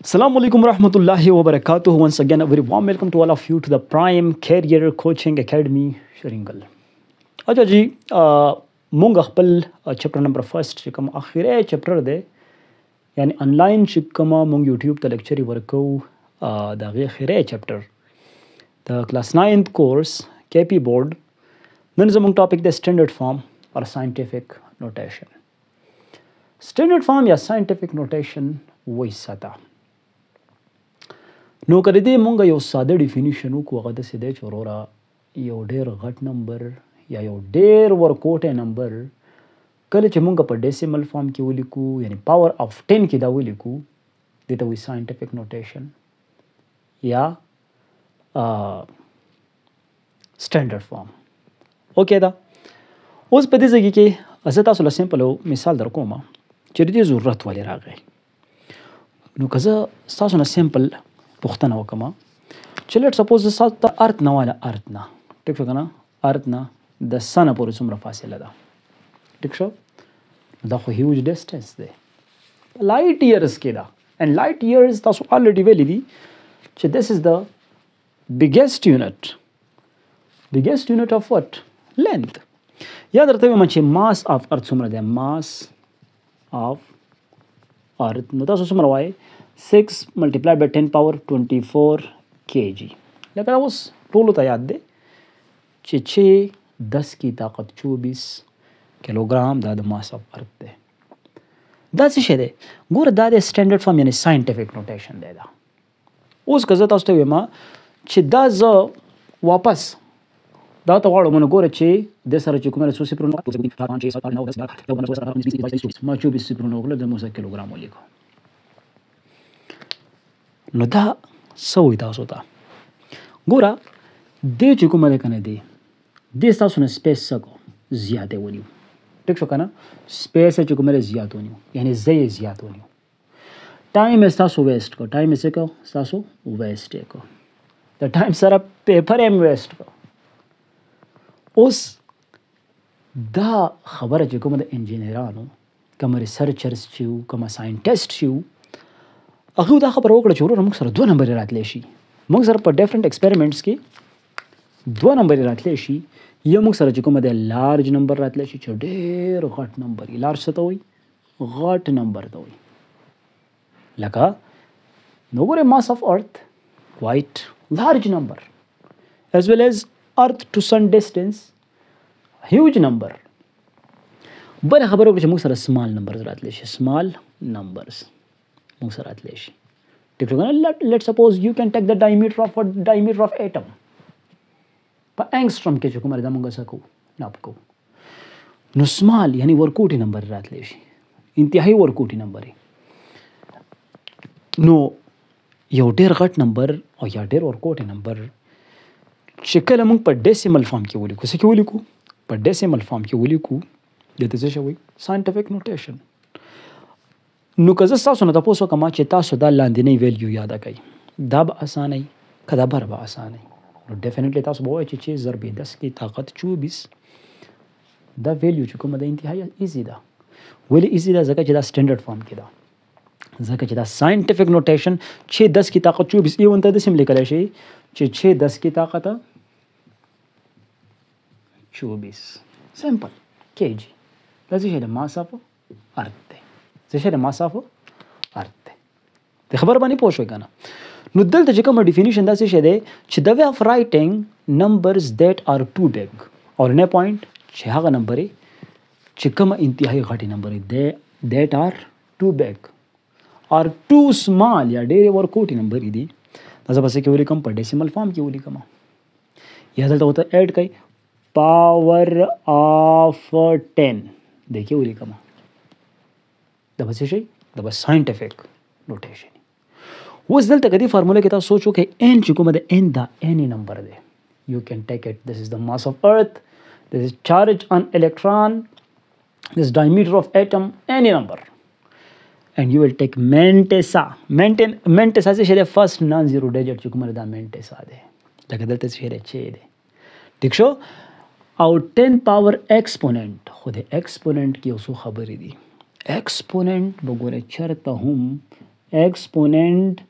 Assalamu alaikum warahmatullahi wabarakatuh. Once again, a very warm welcome to all of you to the Prime Career Coaching Academy, Sheringal. अच्छा जी مونږ خپل چپټر نمبر فرست چې کوم اخیری چپټر دی یعنی انلاین چې کوم مونږ یوټیوب ته لیکچر ورکو د هغې اخیری چپټر د کلاس 9th کورس کې پی بورډ نن زموږ ټاپک دی سټینډرډ فارم اور ساینټیفک نوټیشن. سټینډرډ فارم یا ساینټیفک نوټیشن وایي ساته نو که د دې مونږ یو ساده ډیفینیشن وکړو هغه داسې دی چې وروره یو ډېر غټ نمبر یا یو ډېر ورکوټی نمبر کله چې مونږ په ډیسیمل فارم کې ولیکو یعنی پاور آف 10 کې دا ولیکو دې ته وایي ساینټیفک نوټیشن یا سټینډرډ فارم. اوکې ده اوس په دې ځای کې زه تاسو له سمپل مثال در کوم چې د دې ضرورت ولې راغی. نو که زه ستاسو نه سمپل پوښتنه وکړم چې لیټ سپوز زه ته ارت نه واله ارت نه ټیک شو که نه ارت نه د سن پورې څومره فاصله ده ټیک شو دا خو هیوج ډسټنس دی لایټ ایرز کې ده اینډ لایټ ایرز تاسو الریډي ویلی دي چې دس از د بیګیسټ یونټ اف وټ لینث. یا درته وایم چې ماس اف ارت څومره دی ماس اف ارت نو تاسو څومره وایي 6 multiplied by 10 power 24 kg. لکه دا اوس ټولو ته یاد دی چې 10 کی طاقت 24 کیلوګرام دا د ماس اف ارت دی. دا څه شی دی ګوره دا د سټینډرډ فارم یعنی ساینټیفک نوټیشن دی. دا اوس که زه تاسو ته ویم چې دا زه واپس دا ته غواړم نو ګوره چې د سره چې کومه څو صفرونه ما 24 صفرونه وکړل د موږ کیلوګرام ولیکو. نو دا څه وایي تاسو ته ګوره دې چې کومه دی که نه دی دې ستاسو نه سپیس څه کړو زیاتی ونیو ټیک شو که نه سپیس یې چې کومه دی زیات ونیو یعنې ځای یې زیات ونیو. ټایم یې ستاسو ویسټ کړو ټایم یې څه کړو ستاسو ویسټ یې کړو د ټایم سره پیپر یې ویسټ کړو. اوس دا خبره چې کومه د انجینرانو کومه ریسرچرز چې وو کومه ساینټسټ چې وو هغه دا خبره وکړه چې وروره موږ سره 2 نمبرې راتلی شي موږ سره په ډیفرنټ ایکسپریمنټس کې 2 نمبرې راتلی شي یا موږ سره چې کومه دی لارج نمبر راتلی شي چې ډېر غټ نمبر وي. لارج څه ته وایي غټ نمبر ته وایي. لکه نو ګورئ ماس اف ارت quite large number as well as earth to sun distance huge number. بله خبره وکړه چې موږ سره small numbers راتلی شي small numbers موږ سره راتلی شي ټیک شو که نه. لیټ سپوز یو کین ټیک د ډایمیټر اف ایټم په انګسټرم کې چې کومه دا موږ څه کوو ناپ کوو نو سمال یعنی ورکوټي نمبر راتلی شي انتهایی ورکوټي نمبر نو یو ډېر غټ نمبر او یا ډېر ورکوټي نمبر چې کله موږ په ډیسیمل فارم کې ولیکو څه کې ولیکو په ډیسیمل فارم کې ولیکو دې ته څه شی وایي ساینټیفک نوټیشن. نو که زه ستاسو نه تپوس وکړم چې تاسو دا لاندینۍ ویلیو یاده کوئ دا به اسانه که دا بر به اسانه نو ډیفینیټلی تاسو به وایئ چې 6 ضرب 10 کی طاقت 24 دا ویلیو چې کومه ده انتهایی ایزي ده. ولې ایزي ده ځکه چې دا سټینډرډ فارم کې ده ځکه چې دا ساینټیفک نوټیشن 6 10 کی طاقت 24 ایون ته داسې هم لیکلی شي چې 6 10 کی طاقت 24 سمپل کیجي دا څه شی ده ماس اف ارت دی څه شی د ماس اف ارت دی. د خبر باندې پوه شوئ که نه. نو دلته چې کومه ډیفینیشن دا څه شی دی چې د وے اف رایټینګ نمبرز دیټ آر ټو بیګ اور نه پوینټ چې هغه نمبرې چې کومه انتهایی غټې نمبرې دیټ آر ټو بیګ آر ټو سمال یا ډېرې ورکوټې نمبرې دي دا زه به څه کې ولیکم په ډیسیمل فارم کې ولیکم یا دلته ورته ایډ کوئ پاور آف 10 دې کې ولیکم دا به څه شي دا به ساینټیفک نوټیشن. اوس دلته که دې فارموله کې تاسو سوچ وکړئ n چې کومه ده n دا any نمبر دی یو کین ټیک اټ دس از د ماس اف ارت دس از چارج آن الکتران دس ډایمیټر اف ایټم any نمبر and you will take mentesa څه شی دی فرست نان زیرو ډیجټ چې کومه دا mentesa دی لکه دلته څه شی دی چې دی ټیک شو او 10 پاور ایکسپوننټ خو د ایکسپوننټ کې یو څو خبرې دي. ایکسپوننټ به ګوره چېرته هم एक्सपोनेंट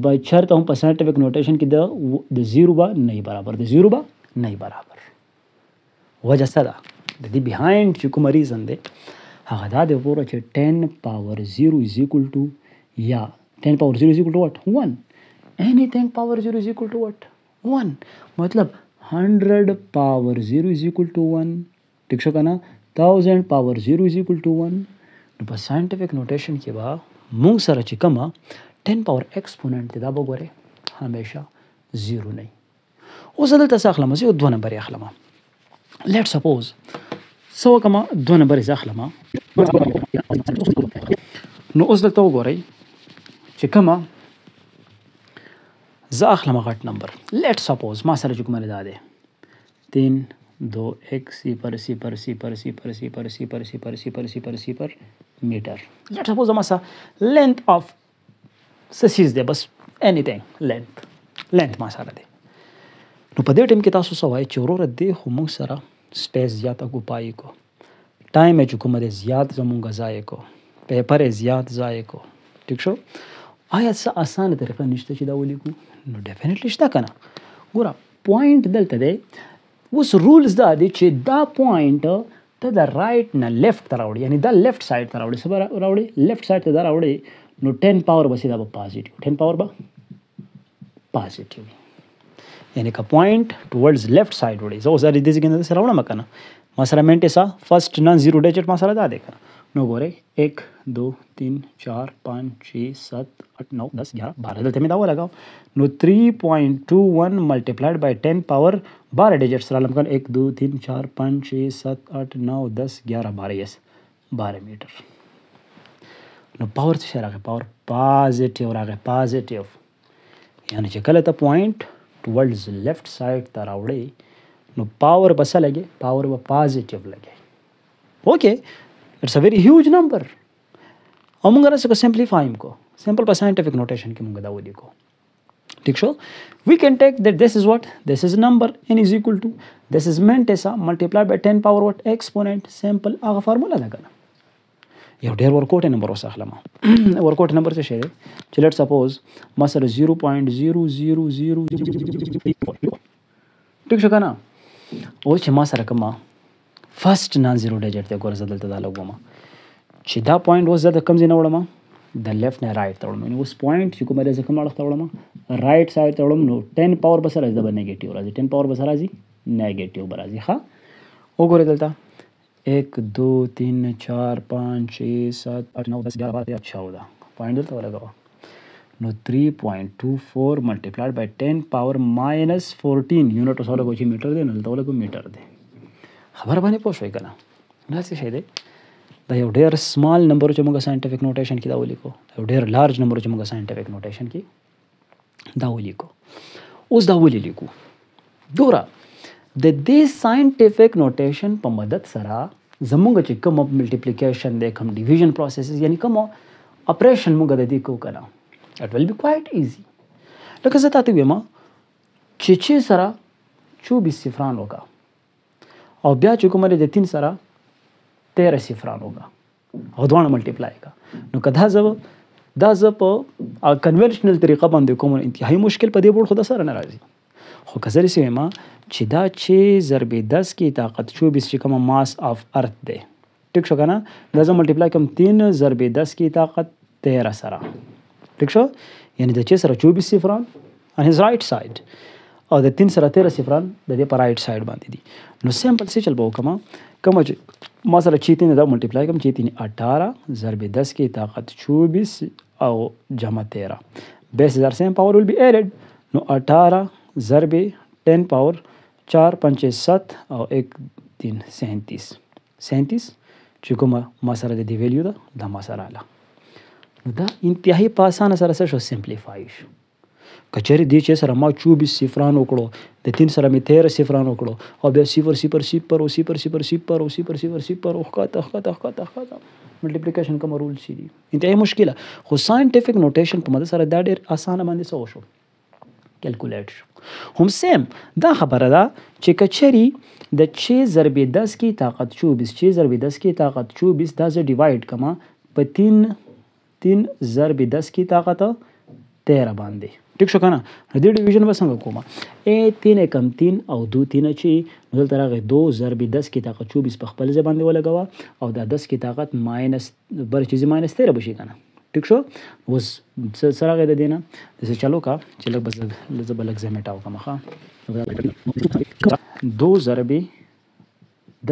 बचरता हूँ scientific notation की د زیرو به نه برابر د زیرو به نه برابر وجه څه ده د دې بیهایند چې کوم ریزن دی هغه دا دی وګوره چې 10 پاور 0 is equal to یا 10 پاور 0 is equal to what 1 anything power 0 is equal to what 1 मतलब 100 power 0 is equal to 1 ٹھیک شو کنه 1000 power 0 is equal to 1 نو په ساينټیفیک نوټیشن کې به مونږ سره چې کومه 10 پاور ایکسپوننت دا به ګوره همیشه 0 نه اوس دلته څه اخلم زه 2 نمبر اخلم لیټ سپوز سو کما 2 نمبر زه اخلم نو اوس دلته وګورئ چې کومه زه اخلم غټ نمبر لیټ سپوز ما سره چې کومه ده 3 2 1 0 0 0 0 0 0 0 meter. Let's suppose the length of سسیز دی بس anything length ما سره دی نو په دې ټیم کې تاسو سوای چې وروره دی خو موږ سره سپیس زیات اکوپای کو ټایم چې کوم دی زیات زمونږ ضایع کو پیپر زیات ضایع کو ٹھیک شو آیا څه اسانه طریقه نشته چې دا ولیکو نو ډیفینیټلی شته کنه ګوره پوینټ دلته دی اوس رولز دا دي چې دا پوینټ ته د رائټ نه لیفت ته راوړي یعنی دا لیفت سایډ ته راوړي څه راوړي لیفت سایډ ته دا راوړي نو 10 پاور بس دا به پازیټیو 10 پاور به پازیټیو یعنی کا پوینټ ټورډز لیفت سایډ وړي زه اوس د دې څنګه سره راوړم کنه ما سره مینټه سا فرست نن زیرو ډیجټ ما سره دا دی کنه نو ګوره 1 2 3 4 5 6 7 8 9 10 11 12 دلته مې دا ولګاو نو 3.21 ملټیپلایډ بای 10 پاور 12 ډیجټ سره لم کنه 1 2 3 4 5 6 7 8 9 10 11 12 یس 12 میټر نو پاور څه راغی پاور پازیټیو راغی پازیټیو یعنی چې کله ته پوینټ ټورډز لیفت سایډ ته راوړې نو پاور بس لګي پاور به پازیټیو لګي اوکې اټس ا ویری هیوج نمبر او موږ راځو سمپلیفایم کو سمپل په ساينټیفیک نوټیشن کې موږ دا ولیکو ٹھیک شو we can take that this is what this is number n is equal to this is mentesa multiplied by 10 power what exponent simple هغه فارمولا ده کنه یو ډیر ورکوټ نمبر وسخلم ورکوټ نمبر څه شی دی چې لیټ سپوز ما سره 0.0000 ټیک شو کنه او چې ما سره کومه فرست نان زیرو ډیجټ ته ګورځ دلته دا لګوم چې دا پوینټ وز د کم ځای نه وړم د لیفت نه رائټ ته وړم نو اوس پوینټ چې کومه ده کوم اړخ ته وړم رائټ سایډ ته وړم نو 10 پاور به سره د نیگیټیو راځي 10 پاور به سره راځي نیگیټیو به راځي ښه وګورئ دلته 1 2 3 4 5 6 7 8 9 10 11 12 14 پوینټ دلته ولګاوه نو 3.24 ملټیپلایډ بای 10 پاور ماینس 14 یونټ سره لګو چې میټر دی نه دلته ولګو میټر دی خبر باندې پوه شوي کنه دا څه شی دی دا یو ډیر سمال نمبر چې موږ ساينټیفیک نوټیشن کې دا ولیکو یو ډیر لارج نمبر چې موږ ساينټیفیک نوټیشن کې دا ولیکو اوس دا ولیکو ګوره د دې ساينټیفیک نوټیشن په مدد سره زموږ چې کوم ملټیپلیکیشن دی کوم ډیویژن پروسیسز یعنی کوم اپریشن موږ د دې کو کنه it will be quite easy لکه زه تاسو وایم چې سره 24 صفران وکا او بیا چې کومه د 3 سره 13 صفران وکا او دوه ملټیپلای کا نو کدا زه په کنونشنل طریقه باندې کوم انتهایی مشکل په دې بورډ خود سره ناراضي خو کزري سي ما چې دا چې ضرب 10 کی طاقت 24 چې کوم ماس اف ارث دی ټیک شو کنه دا زه ملټیپلای کوم 3 ضرب 10 کی طاقت 13 سره ټیک شو یعنی د چې سره 24 صفران on his right side او د 3 سره 13 صفران د دې پر رائټ سایډ باندې دي نو سمپل سی چل به کوم چې ما سره چې 3 دا ملټیپلای کوم چې 3 18 ضرب 10 کی طاقت 24 او جمع 13 بیس ہزار سیم پاور will be added نو 18 ضرب 10 پاور 4 5 7 او 1 3 37 چې کومه ما سره د دې ویلیو ده دا ما سره اله دا انتهایی په اسانه سره شو سمپلیفای شو کچری دی چې سره ما 24 صفران وکړو د 3 سره می 13 صفران وکړو او بیا 0 0 0 او 0 0 0 او 0 0 0 او خاطه ملټیپلیکیشن کوم رول شي دي انتهایی مشکله خو ساينټیفیک نوټیشن په مدد سره دا ډیر اسانه باندې سو شو کیلکولیټ شو هم سیم دا خبره ده چې کچری د 6 ضرب 10 کی طاقت 24 6 ضرب 10 کی طاقت 24 دا زه ډیوایډ کما په 3 3 ضرب 10 की ताकत 13 باندې. ټیک شو کنه. دې ډیویژن به څنګه کومه؟ 3 کم 3 او 2 3 چې دلته راغی 2 ضرب 10 کی طاقت 24 په خپل ځای باندې ولګوه او دا 10 کی طاقت ماینس بر چیزی ماینس 13 بشي کنه. ټیک شو. اوس سره غي د دینه د چلو کا چې لږ بس لږ زمیټاو کومه ښه 2 ضرب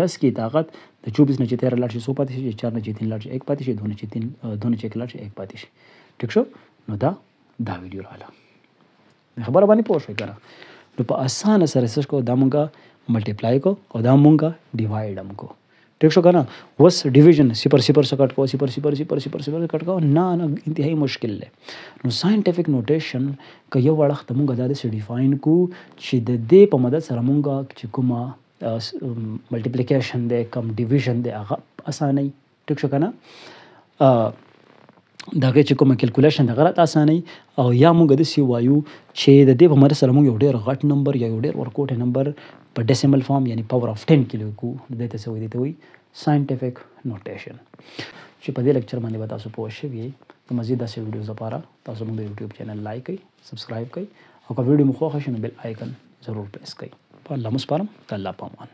10 की ताकत د 24 نه چې 13 لاړ شي 100 پاتې شي 4 نه چې 3 لاړ شي 1 پاتې شي 2 نه چې 3 2 نه چې 1 لاړ شي 1 پاتې شي. ټیک شو. نو دا ویډیو رااله خبره باندې پوه شئ کنه. نو په اسانه سره څه کو دا مونږه ملټیپلای کو او دا مونږه ډیوایډ هم کو. ټیک شو کنه. وس ډیویژن 0 0 څخه کټ کو 0 0 0 0 0 کټ کو نه انتهایی مشکل دی. نو ساينټیفیک نوټیشن که یو وړخت مونږه دا د ډیفاین کو چې د دې په مدد سره مونږه چې کومه ملټیپلیکیشن دی کم ډیویژن دی هغه اسانه. ټیک شو کنه. دا چې کومه کیلکولیشن د غلط اسانه او یا مونږ د سی وایو چې د دې په مدد سره مونږ یو ډیر غټ نمبر یا یو ډیر ورکوټ نمبر په ډیسیمل فارم یعنی پاور اف 10 کې لیکو. د دې څه وایي ساينټیفیک نوټیشن. چې په دې لیکچر باندې به تاسو پوه شئ. د مزید داسې ویډیوز لپاره تاسو موږ د یوټیوب چینل لایک کړئ سبسکرایب کړئ او که ویډیو مو خوښ شي نو بیل آیکن ضرور پریس کړئ. په الله مو سپارم. الله پامان.